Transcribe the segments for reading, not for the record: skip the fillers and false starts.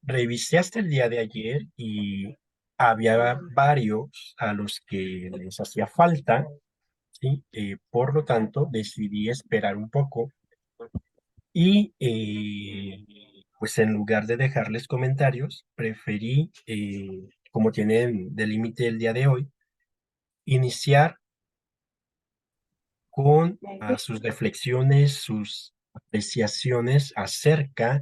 Revisé hasta el día de ayer y había varios a los que les hacía falta, ¿sí? Por lo tanto, decidí esperar un poco y pues en lugar de dejarles comentarios, preferí, como tienen de límite el día de hoy, iniciar con sus reflexiones, sus apreciaciones acerca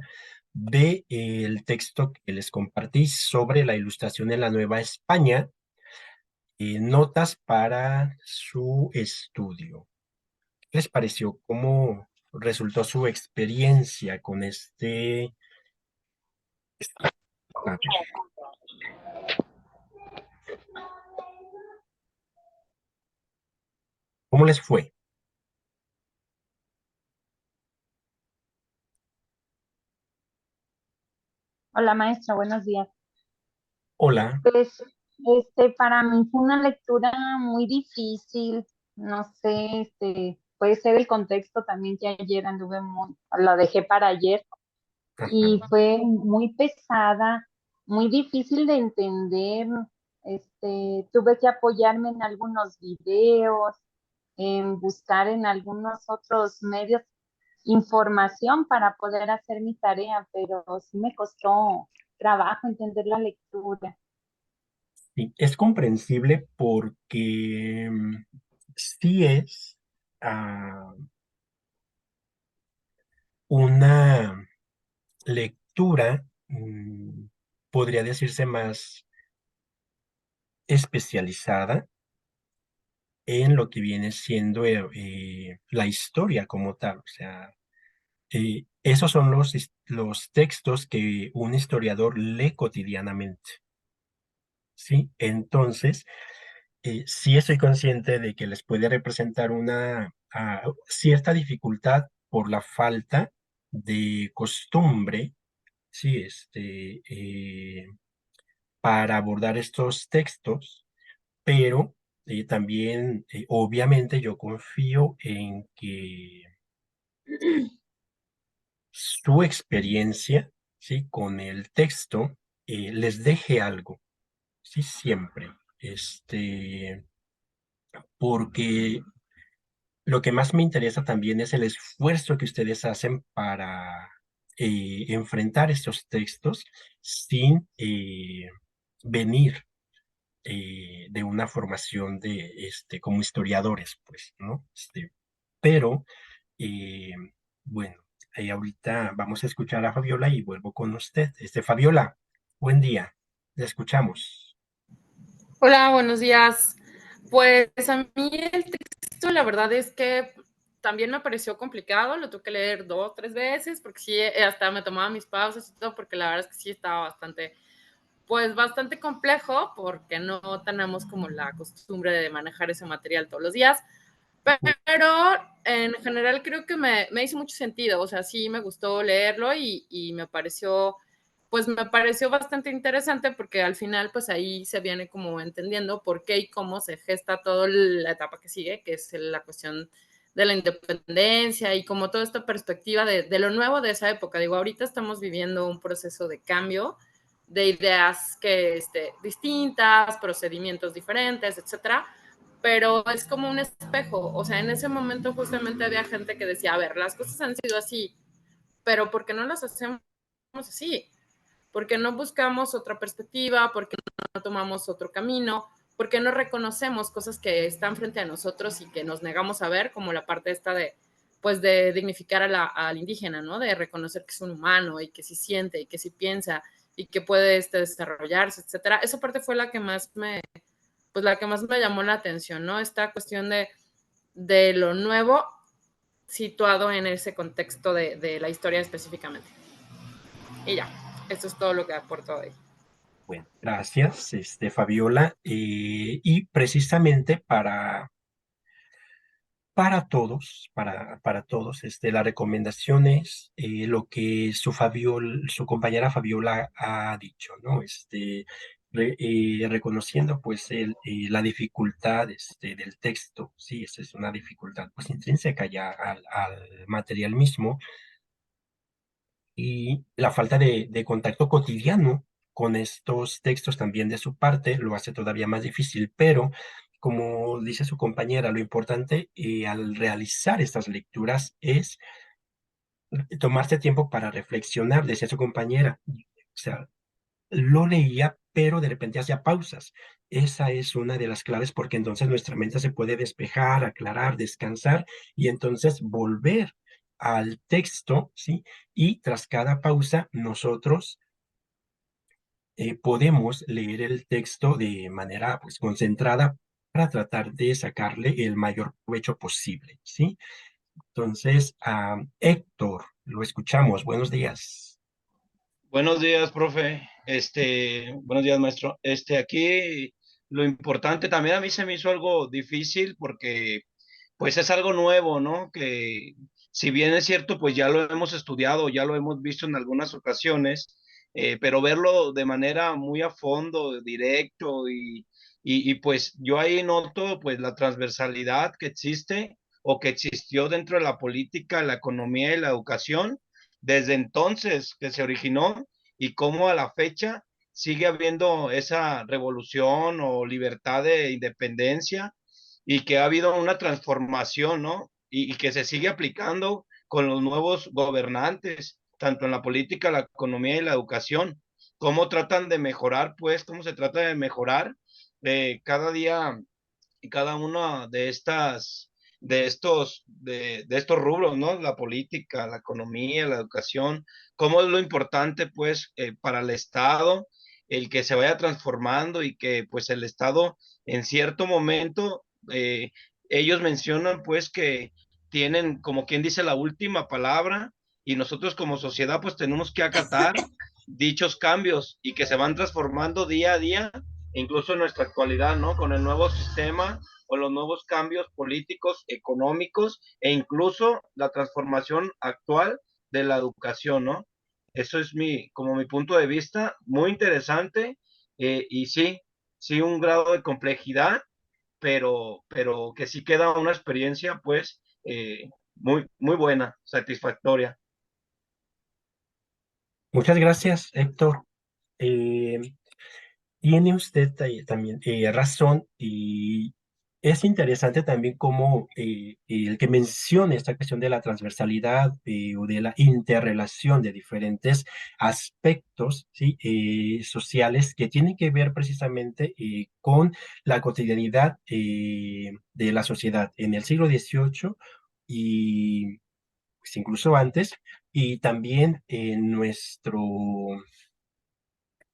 de el texto que les compartí sobre la ilustración en la Nueva España, notas para su estudio. ¿Qué les pareció? ¿Cómo resultó su experiencia con a ver, ¿cómo les fue? Hola maestra, buenos días. Hola. Pues, para mí fue una lectura muy difícil, no sé, puede ser el contexto también que ayer anduve muy, lo dejé para ayer y Ajá. fue muy pesada, muy difícil de entender, tuve que apoyarme en algunos videos, en buscar en algunos otros medios información para poder hacer mi tarea, pero sí me costó trabajo entender la lectura. Sí, es comprensible porque sí es ah, una lectura, podría decirse más especializada en lo que viene siendo la historia como tal. O sea, esos son los textos que un historiador lee cotidianamente, ¿sí? Entonces, sí estoy consciente de que les puede representar una cierta dificultad por la falta de costumbre, sí, para abordar estos textos, pero también, obviamente, yo confío en que su experiencia, sí, con el texto les deje algo, sí, siempre, porque lo que más me interesa también es el esfuerzo que ustedes hacen para enfrentar estos textos sin venir de una formación como historiadores, pues, ¿no? Pero, eh, bueno, ahorita vamos a escuchar a Fabiola y vuelvo con usted. Fabiola, buen día, le escuchamos. Hola, buenos días. Pues a mí el texto, la verdad es que también me pareció complicado, lo tuve que leer 2, 3 veces, porque sí, hasta me tomaba mis pausas y todo, porque la verdad es que sí estaba bastante, pues bastante complejo, porque no tenemos como la costumbre de manejar ese material todos los días, pero en general creo que me hizo mucho sentido, o sea, sí me gustó leerlo y me pareció, pues me pareció bastante interesante porque al final pues ahí se viene como entendiendo por qué y cómo se gesta toda la etapa que sigue, que es la cuestión de la independencia y como toda esta perspectiva de lo nuevo de esa época. Digo, ahorita estamos viviendo un proceso de cambio de ideas que distintas, procedimientos diferentes, etcétera, pero es como un espejo, o sea, en ese momento justamente había gente que decía, a ver, las cosas han sido así, pero ¿por qué no las hacemos así? ¿Por qué no buscamos otra perspectiva? ¿Por qué no tomamos otro camino? ¿Por qué no reconocemos cosas que están frente a nosotros y que nos negamos a ver, como la parte esta de, pues, de dignificar al indígena, ¿no? De reconocer que es un humano y que sí siente y que sí piensa y que puede desarrollarse, etcétera. Esa parte fue la que más me llamó la atención, ¿no? Esta cuestión de lo nuevo situado en ese contexto de la historia específicamente. Y ya, esto es todo lo que aporto hoy. Bueno, gracias, Fabiola. Y precisamente para todos, la recomendación es lo que su compañera Fabiola ha dicho, ¿no? Reconociendo pues la dificultad del texto, sí, esa es una dificultad pues intrínseca ya al material mismo, y la falta de contacto cotidiano con estos textos también de su parte lo hace todavía más difícil, pero como dice su compañera, lo importante al realizar estas lecturas es tomarse tiempo para reflexionar, decía su compañera, o sea, lo leía, pero de repente hacía pausas. Esa es una de las claves porque entonces nuestra mente se puede despejar, aclarar, descansar y entonces volver al texto, ¿sí? Y tras cada pausa nosotros podemos leer el texto de manera pues concentrada para tratar de sacarle el mayor provecho posible, ¿sí? Entonces, Héctor, lo escuchamos. Buenos días. Buenos días, profe. Buenos días, maestro. Aquí lo importante también a mí se me hizo algo difícil porque pues es algo nuevo, ¿no? Que si bien es cierto, pues ya lo hemos estudiado, ya lo hemos visto en algunas ocasiones, pero verlo de manera muy a fondo, directo y pues yo ahí noto pues la transversalidad que existe o que existió dentro de la política, la economía y la educación desde entonces que se originó y cómo a la fecha sigue habiendo esa revolución o libertad de independencia y que ha habido una transformación, ¿no? Y que se sigue aplicando con los nuevos gobernantes, tanto en la política, la economía y la educación. Cómo tratan de mejorar, pues, cómo se trata de mejorar cada día y cada una de de estos rubros, ¿no? La política, la economía, la educación, cómo es lo importante, pues, para el Estado, el que se vaya transformando y que, pues, el Estado en cierto momento, ellos mencionan, pues, que tienen, como quien dice, la última palabra y nosotros como sociedad, pues, tenemos que acatar dichos cambios y que se van transformando día a día incluso en nuestra actualidad, ¿no? Con el nuevo sistema o los nuevos cambios políticos, económicos e incluso la transformación actual de la educación, ¿no? Eso es como mi punto de vista, muy interesante y sí, sí un grado de complejidad, pero que sí queda una experiencia pues muy, muy buena, satisfactoria. Muchas gracias, Héctor. Eh, Tiene usted también razón y es interesante también cómo el que mencione esta cuestión de la transversalidad o de la interrelación de diferentes aspectos, ¿sí? Sociales que tienen que ver precisamente con la cotidianidad de la sociedad en el siglo XVIII y pues, incluso antes, y también en nuestro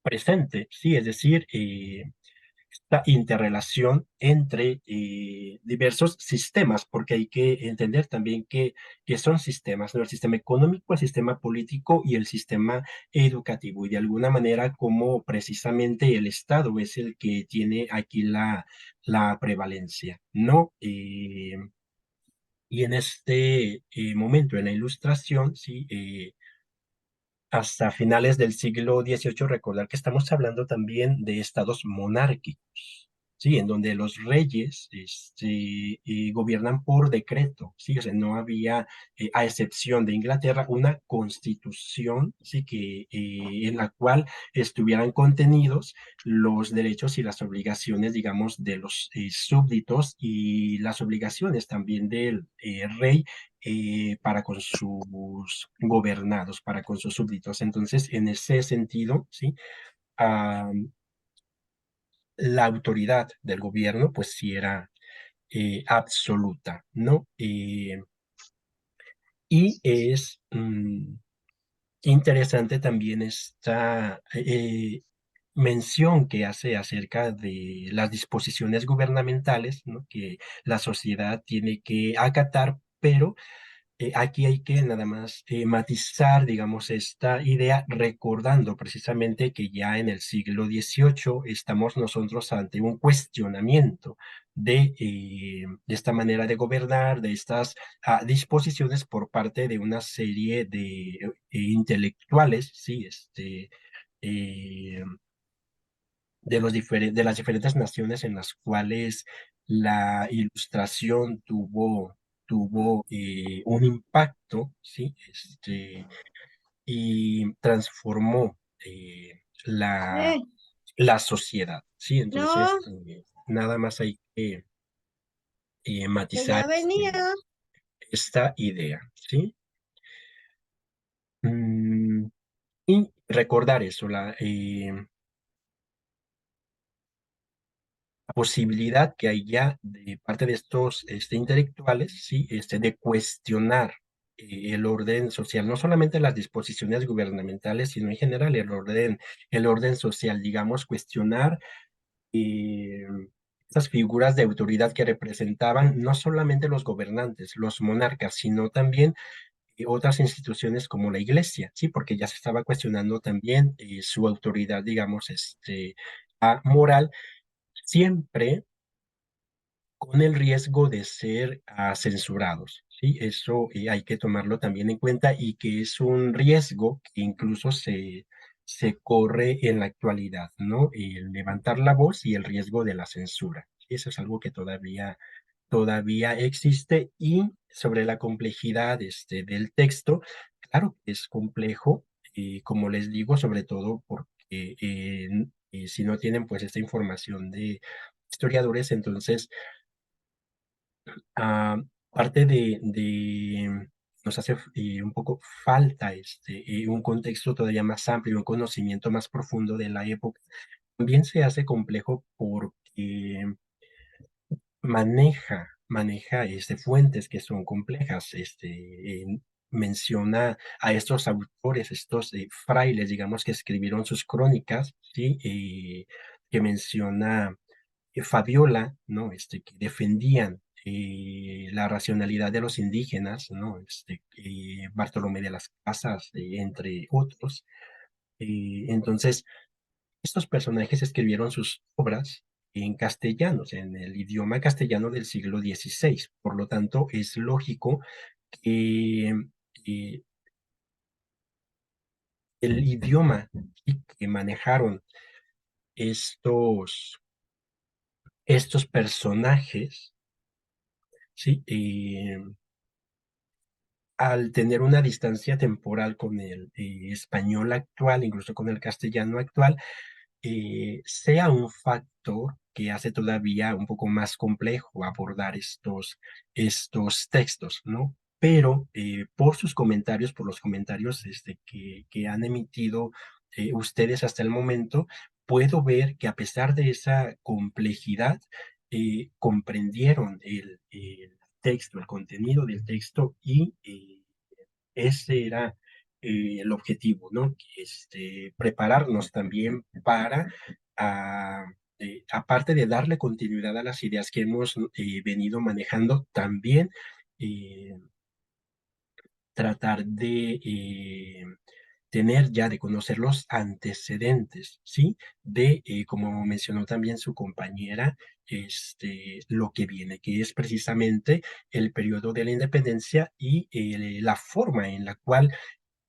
presente, sí, es decir, esta interrelación entre diversos sistemas, porque hay que entender también que son sistemas, ¿no? El sistema económico, el sistema político y el sistema educativo, y de alguna manera como precisamente el Estado es el que tiene aquí la prevalencia, ¿no? Y en este momento, en la ilustración, sí, hasta finales del siglo XVIII, recordar que estamos hablando también de estados monárquicos, ¿sí? En donde los reyes gobiernan por decreto, ¿sí? O sea, no había, a excepción de Inglaterra, una constitución, ¿sí? En la cual estuvieran contenidos los derechos y las obligaciones, digamos, de los súbditos y las obligaciones también del rey para con sus gobernados, para con sus súbditos. Entonces, en ese sentido, ¿sí? Ah, la autoridad del gobierno, pues sí era absoluta, ¿no? Y es interesante también esta mención que hace acerca de las disposiciones gubernamentales, ¿no? Que la sociedad tiene que acatar, pero aquí hay que nada más matizar, digamos, esta idea, recordando precisamente que ya en el siglo XVIII estamos nosotros ante un cuestionamiento de esta manera de gobernar, de estas disposiciones por parte de una serie de intelectuales, sí, eh, de las diferentes naciones en las cuales la ilustración tuvo un impacto, ¿sí? y transformó la, Eh, la sociedad, ¿sí? Entonces, no, nada más hay que que matizar ya venía. esta idea, ¿sí? Mm, y recordar eso, la posibilidad que hay ya de parte de estos intelectuales, ¿sí? De cuestionar el orden social, no solamente las disposiciones gubernamentales, sino en general el orden social, digamos, cuestionar eh, esas figuras de autoridad que representaban no solamente los gobernantes, los monarcas, sino también otras instituciones como la iglesia, ¿sí? Porque ya se estaba cuestionando también su autoridad, digamos, moral, siempre con el riesgo de ser censurados, ¿sí? Eso hay que tomarlo también en cuenta y que es un riesgo que incluso se corre en la actualidad, ¿no? El levantar la voz y el riesgo de la censura. Eso es algo que todavía existe. Y sobre la complejidad del texto, claro que es complejo, como les digo, sobre todo porque si no tienen pues esta información de historiadores, entonces ah, parte nos hace un poco falta un contexto todavía más amplio, un conocimiento más profundo de la época. También se hace complejo porque maneja fuentes que son complejas. Menciona a estos autores, estos frailes, digamos, que escribieron sus crónicas, ¿sí? Que menciona Fabiola, ¿no? Que defendían la racionalidad de los indígenas, ¿no? Bartolomé de las Casas, entre otros. Entonces, estos personajes escribieron sus obras en castellano, o sea, en el idioma castellano del siglo XVI. Por lo tanto, es lógico que eh, el idioma que manejaron estos, estos personajes, ¿sí? Al tener una distancia temporal con el español actual, incluso con el castellano actual, sea un factor que hace todavía un poco más complejo abordar estos textos, ¿no? Pero por sus comentarios, por los comentarios que han emitido ustedes hasta el momento, puedo ver que a pesar de esa complejidad, comprendieron el texto, el contenido del texto y ese era el objetivo, ¿no? Prepararnos también para, ah, aparte de darle continuidad a las ideas que hemos venido manejando, también eh, tratar de tener ya, de conocer los antecedentes, ¿sí? Como mencionó también su compañera, lo que viene, que es precisamente el periodo de la independencia y la forma en la cual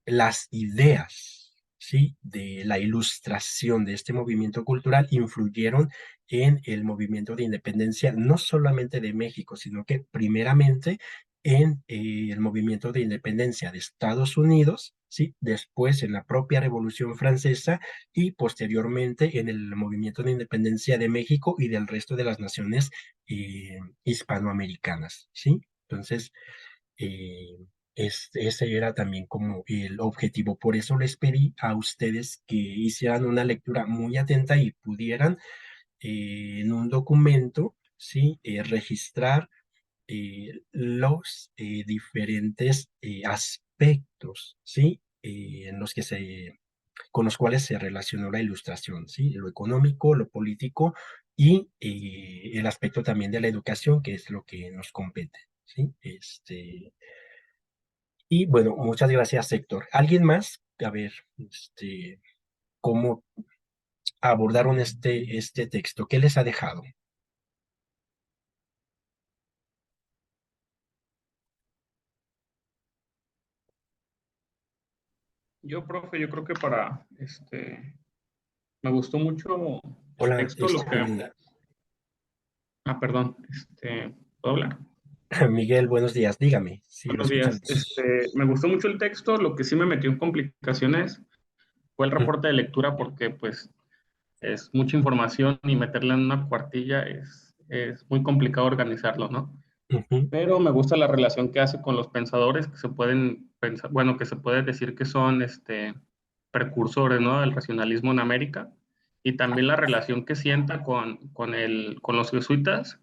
las ideas, ¿sí? De la ilustración de este movimiento cultural influyeron en el movimiento de independencia, no solamente de México, sino que primeramente en el movimiento de independencia de Estados Unidos, ¿sí? Después en la propia Revolución Francesa y posteriormente en el movimiento de independencia de México y del resto de las naciones hispanoamericanas, ¿sí? Entonces, eh, ese era también como el objetivo. Por eso les pedí a ustedes que hicieran una lectura muy atenta y pudieran en un documento, ¿sí? Registrar los diferentes aspectos, ¿sí? Con los cuales se relacionó la ilustración, ¿sí? Lo económico, lo político y el aspecto también de la educación, que es lo que nos compete, ¿sí? Y bueno, muchas gracias, Héctor. ¿Alguien más? A ver, ¿cómo abordaron este texto? ¿Qué les ha dejado? Yo, profe, yo creo que me gustó mucho el Hola, texto, lo que, Julián. perdón, ¿puedo hablar? Miguel, buenos días, dígame, si lo Buenos días. escuchamos. Me gustó mucho el texto. Lo que sí me metió en complicaciones fue el Ujú, reporte de lectura porque pues es mucha información y meterla en una cuartilla es muy complicado organizarlo, ¿no? ujú, Pero me gusta la relación que hace con los pensadores que se pueden pensar, bueno, que se puede decir que son precursores, ¿no? Del racionalismo en América, y también la relación que sienta con los jesuitas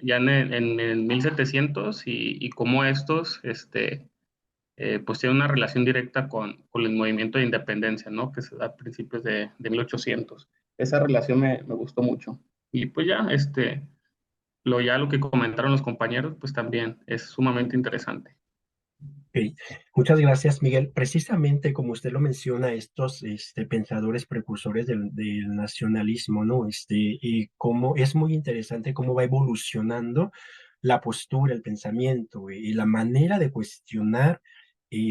ya en el 1700 y cómo estos pues tienen una relación directa con el movimiento de independencia, ¿no? Que se da a principios de 1800. Esa relación me gustó mucho. Y pues ya, ya lo que comentaron los compañeros, pues también es sumamente interesante. ok. Muchas gracias, Miguel. Precisamente como usted lo menciona, estos pensadores precursores del nacionalismo, ¿no? Y cómo es muy interesante cómo va evolucionando la postura, el pensamiento y la manera de cuestionar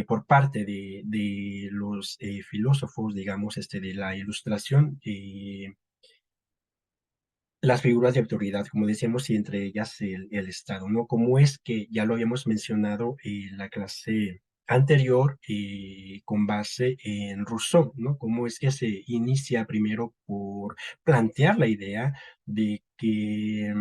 por parte de los filósofos, digamos, de la ilustración. Las figuras de autoridad, como decíamos, y entre ellas el Estado, ¿no? Como es que ya lo habíamos mencionado en la clase anterior con base en Rousseau, ¿no? Cómo es que se inicia primero por plantear la idea de que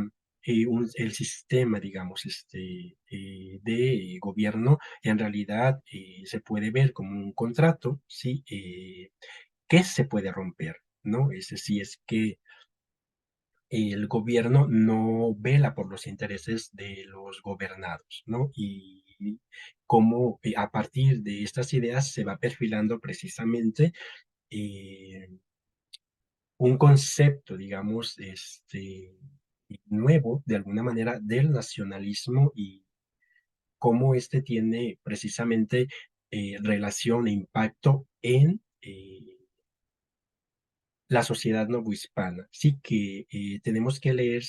el sistema, digamos, de gobierno en realidad se puede ver como un contrato, ¿sí? Que se puede romper, ¿no? Es decir, es que el gobierno no vela por los intereses de los gobernados, ¿no? Y cómo a partir de estas ideas se va perfilando precisamente eh, un concepto, digamos, nuevo, de alguna manera, del nacionalismo y cómo este tiene precisamente relación e impacto en la sociedad novohispana. Sí que tenemos que leer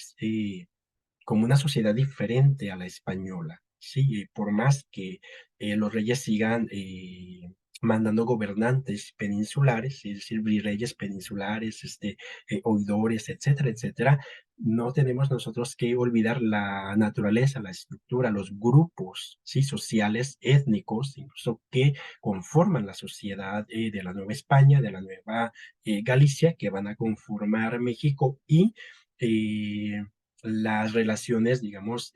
como una sociedad diferente a la española, ¿sí? Por más que los reyes sigan mandando gobernantes peninsulares, es decir, virreyes peninsulares, oidores, etcétera, etcétera, no tenemos nosotros que olvidar la naturaleza, la estructura, los grupos, ¿sí? Sociales, étnicos, incluso que conforman la sociedad de la Nueva España, de la Nueva Galicia, que van a conformar México y eh, las relaciones, digamos,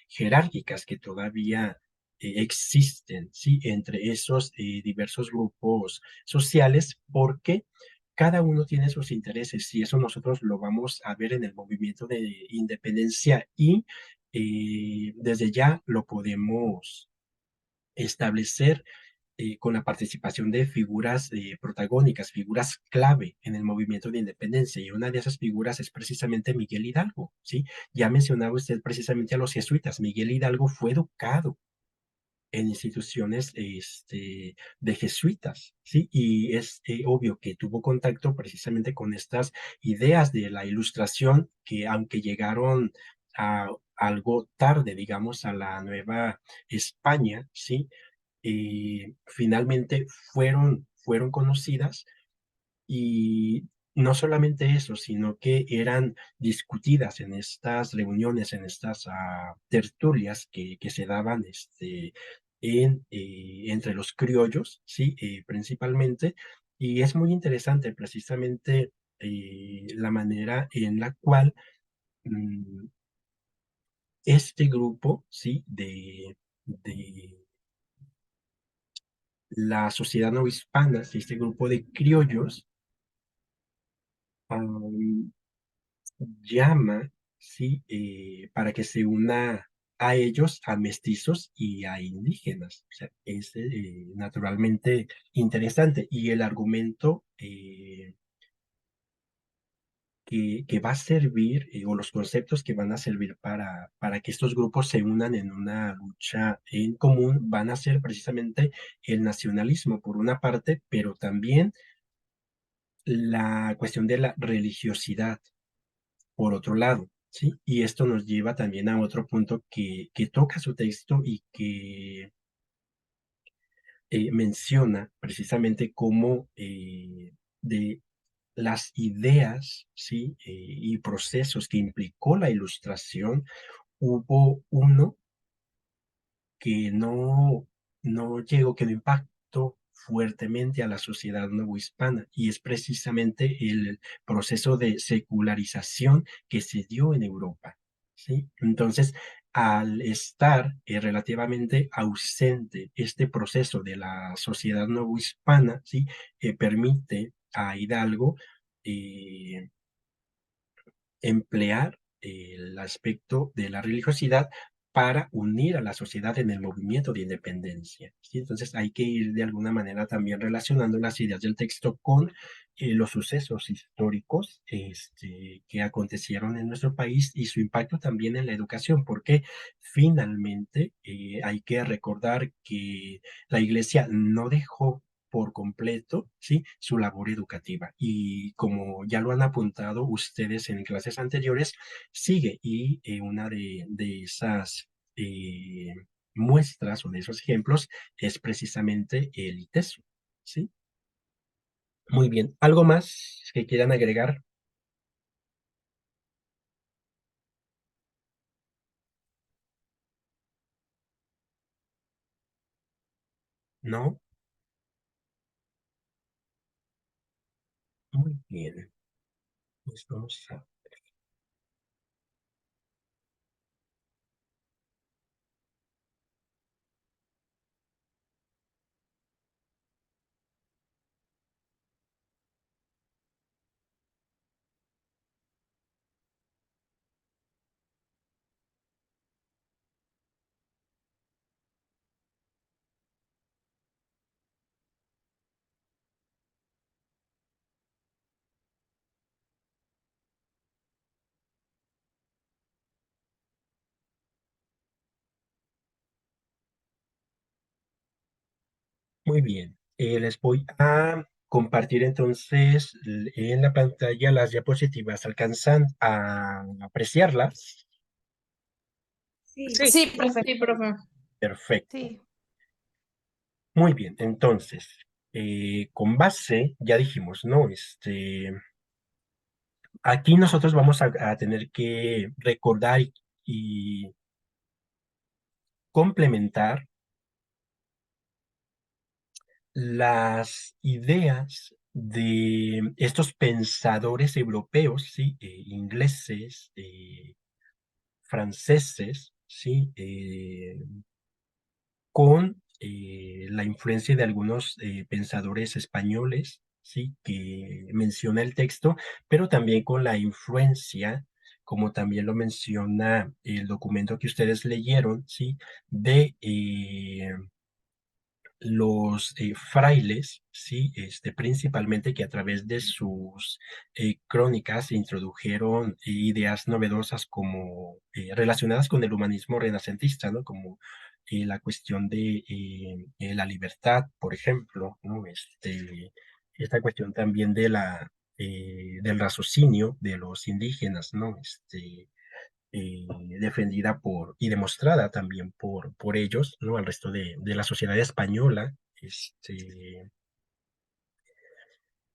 jerárquicas que todavía existen, ¿sí? Entre esos diversos grupos sociales, porque cada uno tiene sus intereses y eso nosotros lo vamos a ver en el movimiento de independencia y desde ya lo podemos establecer con la participación de figuras protagónicas, figuras clave en el movimiento de independencia. Y una de esas figuras es precisamente Miguel Hidalgo, ¿sí? Ya mencionaba usted precisamente a los jesuitas. Miguel Hidalgo fue educado en instituciones de jesuitas, ¿sí? Y es obvio que tuvo contacto precisamente con estas ideas de la ilustración que aunque llegaron a algo tarde, digamos, a la Nueva España, ¿sí? Finalmente fueron conocidas y no solamente eso, sino que eran discutidas en estas reuniones, en estas tertulias que se daban entre los criollos, ¿sí? Principalmente, y es muy interesante precisamente la manera en la cual mm, este grupo, ¿sí? De la sociedad no hispana, ¿sí? Este grupo de criollos, am, llama, ¿sí? Para que se una a ellos, a mestizos y a indígenas. O sea, es naturalmente interesante. Y el argumento que va a servir, o los conceptos que van a servir para que estos grupos se unan en una lucha en común, van a ser precisamente el nacionalismo, por una parte, pero también la cuestión de la religiosidad por otro lado, ¿sí? Y esto nos lleva también a otro punto que toca su texto y que menciona precisamente cómo de las ideas, ¿sí? Y procesos que implicó la ilustración, hubo uno que no llegó, que no impactó fuertemente a la sociedad novohispana, y es precisamente el proceso de secularización que se dio en Europa, ¿sí? Entonces, al estar relativamente ausente este proceso de la sociedad novohispana, ¿sí? Permite a Hidalgo eh, emplear el aspecto de la religiosidad para unir a la sociedad en el movimiento de independencia, ¿sí? Entonces hay que ir de alguna manera también relacionando las ideas del texto con los sucesos históricos que acontecieron en nuestro país y su impacto también en la educación, porque finalmente hay que recordar que la Iglesia no dejó por completo, ¿sí? Su labor educativa. Y como ya lo han apuntado ustedes en clases anteriores, sigue, y una de esas eh, muestras o de esos ejemplos es precisamente el ITESO, ¿sí? Muy bien. ¿Algo más que quieran agregar? ¿No? Muy bien. Pues vamos a... Muy bien. Les voy a compartir entonces en la pantalla las diapositivas. ¿Alcanzan a apreciarlas? Sí, Sí, sí, profe. Perfecto. sí. Muy bien. Entonces, con base, ya dijimos, ¿no? Aquí nosotros vamos a tener que recordar y complementar las ideas de estos pensadores europeos, ¿sí? Ingleses, franceses, ¿sí? Con la influencia de algunos pensadores españoles, ¿sí? Que menciona el texto, pero también con la influencia, como también lo menciona el documento que ustedes leyeron, ¿sí? De los frailes, ¿sí? Principalmente, que a través de sus crónicas introdujeron ideas novedosas como relacionadas con el humanismo renacentista, ¿no? Como la cuestión de la libertad, por ejemplo, ¿no? Esta cuestión también de del raciocinio de los indígenas, ¿no? Defendida y demostrada también por ellos, ¿no? Al resto de la sociedad española,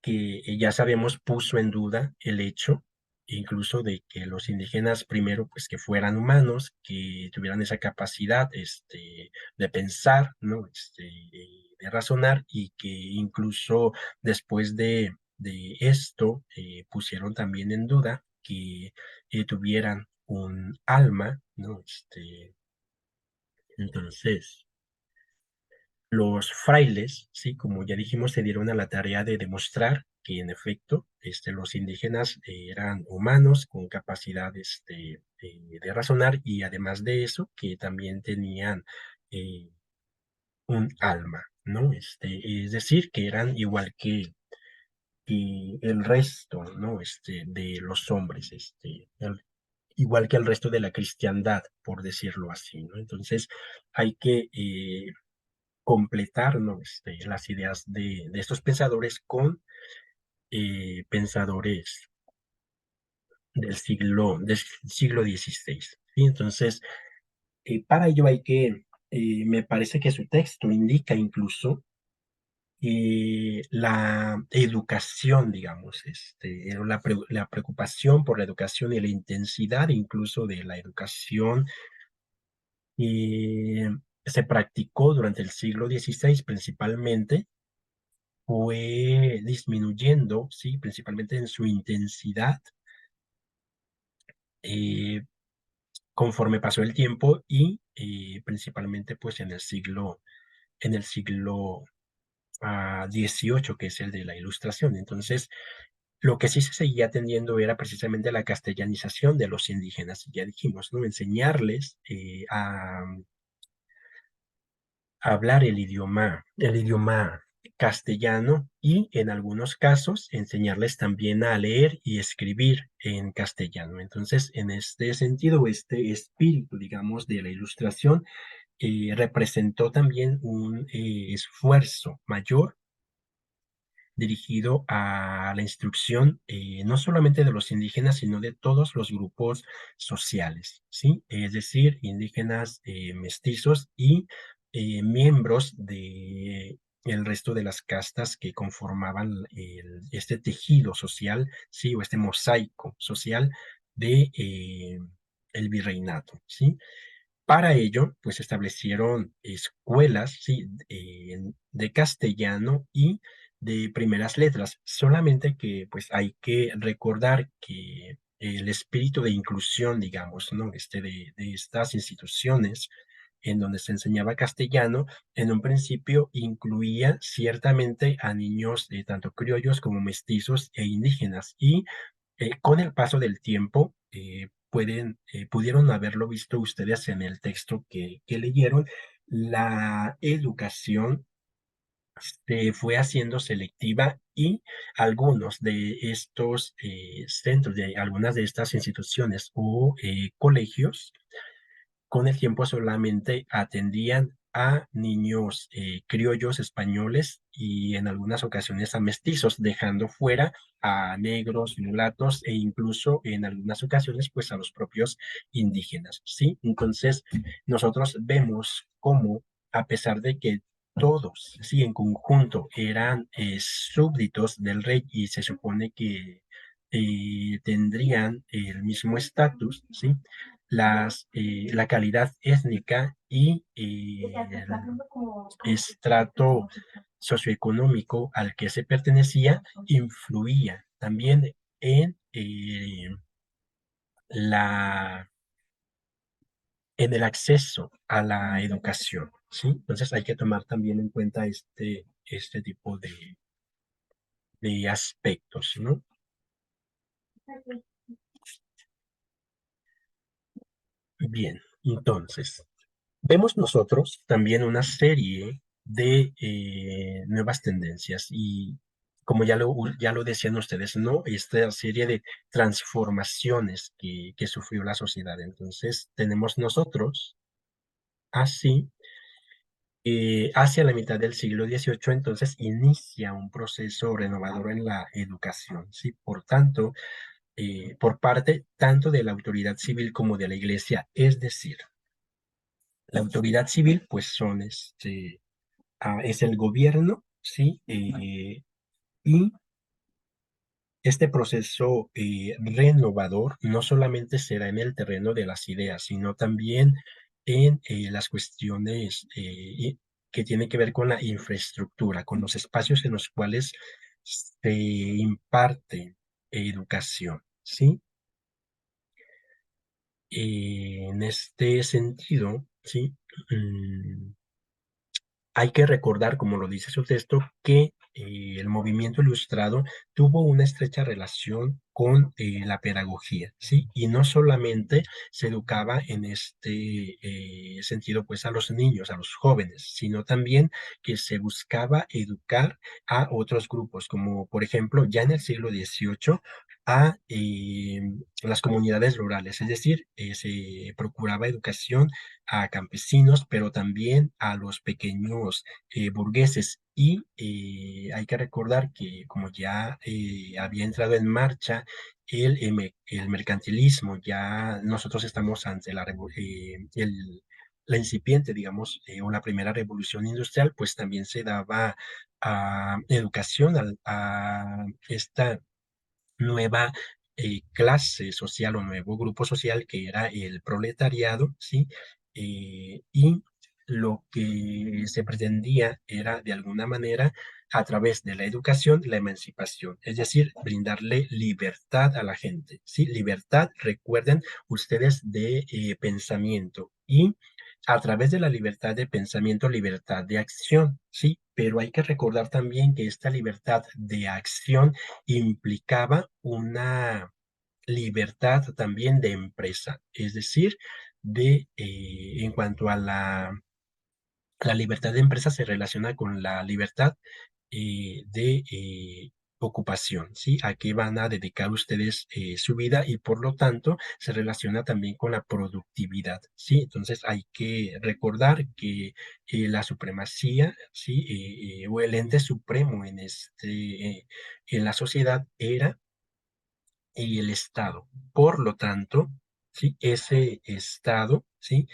que ya sabemos puso en duda el hecho incluso de que los indígenas primero, pues, que fueran humanos, que tuvieran esa capacidad de pensar, ¿no? De razonar, y que incluso después de esto pusieron también en duda que tuvieran un alma, ¿no? Entonces, los frailes, sí, como ya dijimos, se dieron a la tarea de demostrar que en efecto los indígenas eran humanos con capacidad de razonar, y además de eso, que también tenían eh, un alma, ¿no? Es decir, que eran igual que el resto, ¿no? De los hombres, igual que el resto de la cristiandad, por decirlo así, ¿no? Entonces, hay que completar, ¿no? Las ideas de estos pensadores con pensadores del siglo XVI, ¿sí? Entonces, para ello hay que, me parece que su texto indica incluso la educación, digamos, la preocupación por la educación y la intensidad incluso de la educación se practicó durante el siglo XVI principalmente, fue disminuyendo, sí, principalmente en su intensidad, eh, conforme pasó el tiempo y principalmente pues en el siglo XVIII, que es el de la Ilustración. Entonces, lo que sí se seguía atendiendo era precisamente la castellanización de los indígenas, ya dijimos, ¿no? Enseñarles a hablar el idioma castellano y en algunos casos enseñarles también a leer y escribir en castellano. Entonces, en este sentido, este espíritu, digamos, de la Ilustración representó también un esfuerzo mayor dirigido a la instrucción no solamente de los indígenas, sino de todos los grupos sociales, ¿sí? Es decir, indígenas, mestizos y miembros de el resto de las castas que conformaban este tejido social, ¿sí? O este mosaico social de el virreinato, ¿sí? Para ello, pues establecieron escuelas, ¿sí? De castellano y de primeras letras, solamente que pues hay que recordar que el espíritu de inclusión, digamos, ¿no? De estas instituciones en donde se enseñaba castellano, en un principio incluía ciertamente a niños tanto criollos como mestizos e indígenas, y con el paso del tiempo, pudieron haberlo visto ustedes en el texto que leyeron, la educación se fue haciendo selectiva y algunos de estos centros, de algunas de estas instituciones o colegios, con el tiempo solamente atendían a niños criollos españoles y en algunas ocasiones a mestizos, dejando fuera a negros, mulatos e incluso en algunas ocasiones pues a los propios indígenas, ¿sí? Entonces nosotros vemos cómo, a pesar de que todos, sí, en conjunto eran súbditos del rey y se supone que tendrían el mismo estatus, ¿sí? La calidad étnica y el estrato socioeconómico al que se pertenecía influía también en, la, en el acceso a la educación, ¿sí? Entonces hay que tomar también en cuenta este tipo de aspectos, ¿no? Bien, entonces, vemos nosotros también una serie de nuevas tendencias y como ya lo decían ustedes, ¿no? Esta serie de transformaciones que sufrió la sociedad. Entonces, tenemos nosotros así, hacia la mitad del siglo XVIII, entonces inicia un proceso renovador en la educación, ¿sí? Por tanto, por parte tanto de la autoridad civil como de la iglesia, es decir, la autoridad civil, pues es el gobierno, ¿sí? Y este proceso renovador no solamente será en el terreno de las ideas, sino también en las cuestiones que tienen que ver con la infraestructura, con los espacios en los cuales se imparte educación, ¿sí? En este sentido, ¿sí? Mm, Hay que recordar, como lo dice su texto, que el movimiento ilustrado tuvo una estrecha relación con la pedagogía, ¿sí? Y no solamente se educaba en este sentido, pues, a los niños, a los jóvenes, sino también que se buscaba educar a otros grupos, como por ejemplo, ya en el siglo XVIII, a las comunidades rurales, es decir, se procuraba educación a campesinos, pero también a los pequeños burgueses. Y hay que recordar que como ya había entrado en marcha el mercantilismo, ya nosotros estamos ante la incipiente, digamos, o la primera revolución industrial, pues también se daba educación a esta nueva clase social o nuevo grupo social que era el proletariado, ¿sí? Y lo que se pretendía era, de alguna manera, a través de la educación, la emancipación, es decir, brindarle libertad a la gente, ¿sí? Libertad, recuerden ustedes, de pensamiento y a través de la libertad de pensamiento, libertad de acción, ¿sí? Pero hay que recordar también que esta libertad de acción implicaba una libertad también de empresa, es decir, en cuanto a la libertad de empresa se relaciona con la libertad de ocupación, ¿sí? A qué van a dedicar ustedes su vida y por lo tanto se relaciona también con la productividad, ¿sí? Entonces hay que recordar que la supremacía, ¿sí? O el ente supremo en la sociedad era el Estado. Por lo tanto, ¿sí? Ese Estado, ¿sí?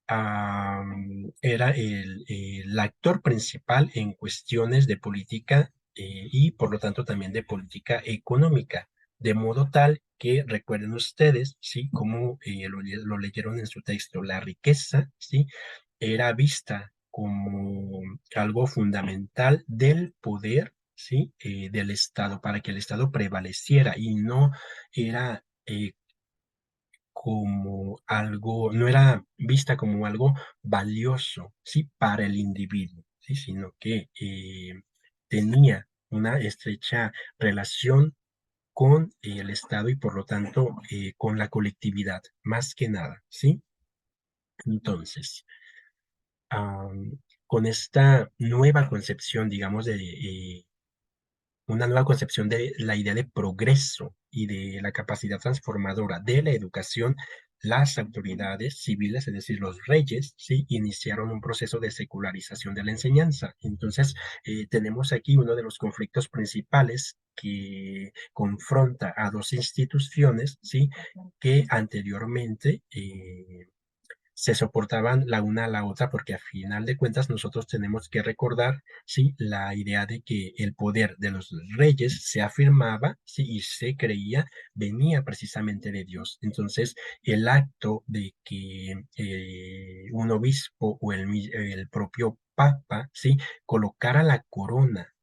Era el actor principal en cuestiones de política y por lo tanto también de política económica, de modo tal que recuerden ustedes, ¿sí? Como lo leyeron en su texto, la riqueza, ¿sí? Era vista como algo fundamental del poder, ¿sí? Del Estado, para que el Estado prevaleciera y no era como algo, no era vista como algo valioso, ¿sí? Para el individuo, ¿sí? Sino que tenía una estrecha relación con el Estado y por lo tanto con la colectividad, más que nada, ¿sí? Entonces, con esta nueva concepción, digamos, de una nueva concepción de la idea de progreso y de la capacidad transformadora de la educación, las autoridades civiles, es decir, los reyes, ¿sí? Iniciaron un proceso de secularización de la enseñanza. Entonces, tenemos aquí uno de los conflictos principales que confronta a dos instituciones, ¿sí? Que anteriormente se soportaban la una a la otra, porque a final de cuentas nosotros tenemos que recordar, sí, la idea de que el poder de los reyes se afirmaba, sí, y se creía venía precisamente de Dios. Entonces, el acto de que un obispo o el propio papa, sí, colocara la corona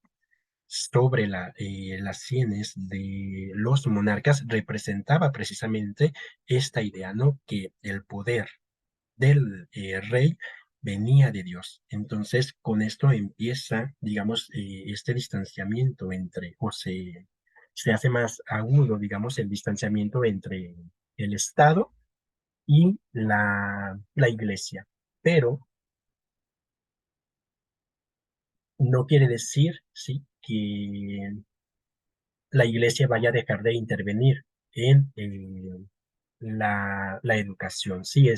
sobre las sienes de los monarcas representaba precisamente esta idea, ¿no? Que el poder del rey venía de Dios. Entonces, con esto empieza, digamos, este distanciamiento se hace más agudo, digamos, el distanciamiento entre el Estado y la iglesia. Pero no quiere decir, sí, que la iglesia vaya a dejar de intervenir en la educación. Sí,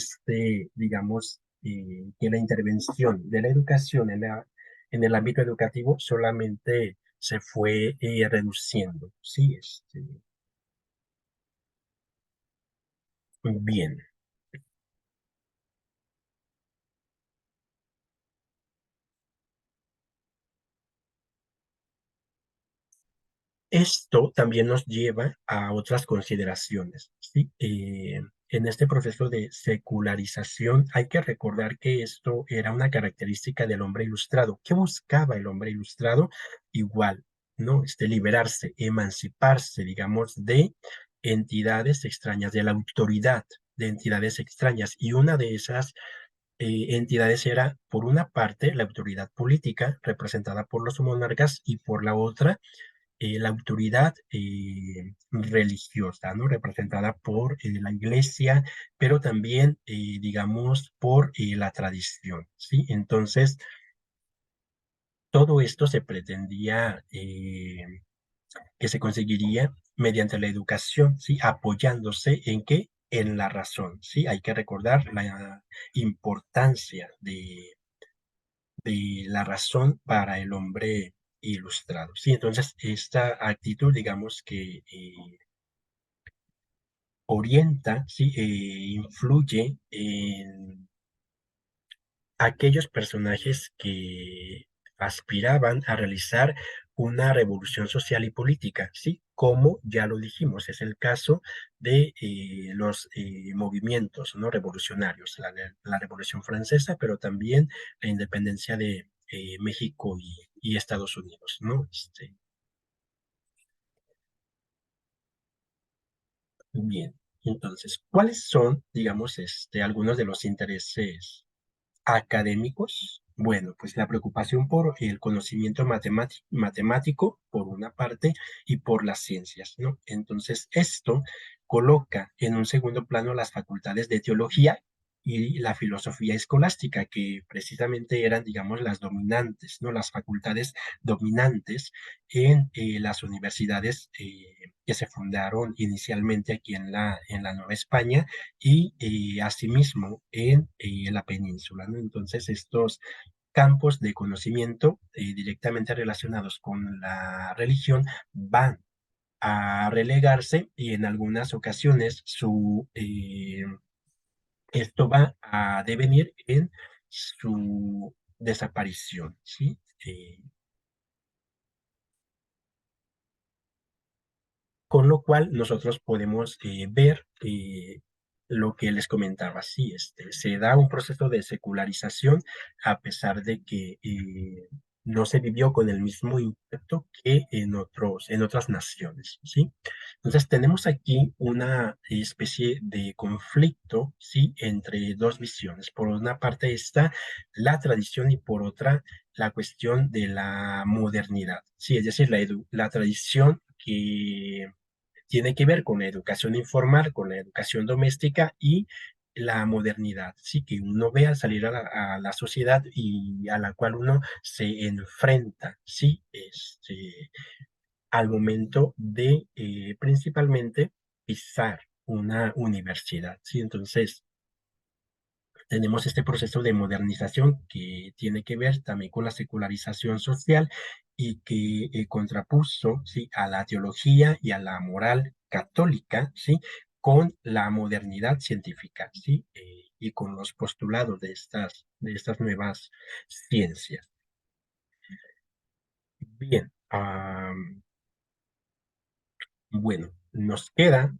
digamos, que la intervención de la educación en el ámbito educativo solamente se fue reduciendo. Sí, bien. Esto también nos lleva a otras consideraciones, ¿sí? En este proceso de secularización hay que recordar que esto era una característica del hombre ilustrado. ¿Qué buscaba el hombre ilustrado? Igual, ¿no? Liberarse, emanciparse, digamos, de entidades extrañas, de la autoridad de entidades extrañas. Y una de esas entidades era, por una parte, la autoridad política representada por los monarcas y por la otra, la autoridad religiosa, ¿no? Representada por la iglesia, pero también, digamos, por la tradición, ¿sí? Entonces, todo esto se pretendía que se conseguiría mediante la educación, ¿sí? Apoyándose en qué? En la razón, ¿sí? Hay que recordar la importancia de la razón para el hombre ilustrado. Sí, entonces esta actitud, digamos que orienta, sí, influye en aquellos personajes que aspiraban a realizar una revolución social y política, ¿sí? Como ya lo dijimos, es el caso de los movimientos, ¿no? Revolucionarios, la Revolución Francesa, pero también la independencia de México y Estados Unidos, ¿no? Bien, entonces, ¿cuáles son, digamos, algunos de los intereses académicos? Bueno, pues la preocupación por el conocimiento matemático, por una parte, y por las ciencias, ¿no? Entonces, esto coloca en un segundo plano las facultades de teología y la filosofía escolástica, que precisamente eran, digamos, las dominantes, ¿no? Las facultades dominantes en las universidades que se fundaron inicialmente aquí en la Nueva España y asimismo en la península, ¿no? Entonces, estos campos de conocimiento directamente relacionados con la religión van a relegarse y en algunas ocasiones esto va a devenir en su desaparición, ¿sí? Con lo cual nosotros podemos ver lo que les comentaba, sí, se da un proceso de secularización a pesar de que no se vivió con el mismo impacto que en otras naciones, ¿sí? Entonces tenemos aquí una especie de conflicto, ¿sí? Entre dos visiones. Por una parte está la tradición y por otra la cuestión de la modernidad, ¿sí? Es decir, la tradición que tiene que ver con la educación informal, con la educación doméstica y la modernidad, sí, que uno ve al salir a la sociedad y a la cual uno se enfrenta, sí, al momento de principalmente pisar una universidad, sí, entonces tenemos este proceso de modernización que tiene que ver también con la secularización social y que contrapuso, ¿sí? A la teología y a la moral católica, ¿sí? Con la modernidad científica, ¿sí? Y con los postulados de estas nuevas ciencias. Bien, bueno, nos queda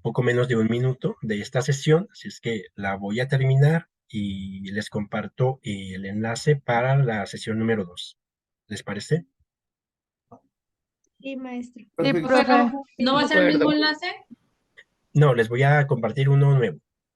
poco menos de un minuto de esta sesión, así es que la voy a terminar y les comparto el enlace para la sesión número 2. ¿Les parece? Sí, maestro. Sí, profe. ¿No va a ser el mismo enlace? No, les voy a compartir uno nuevo.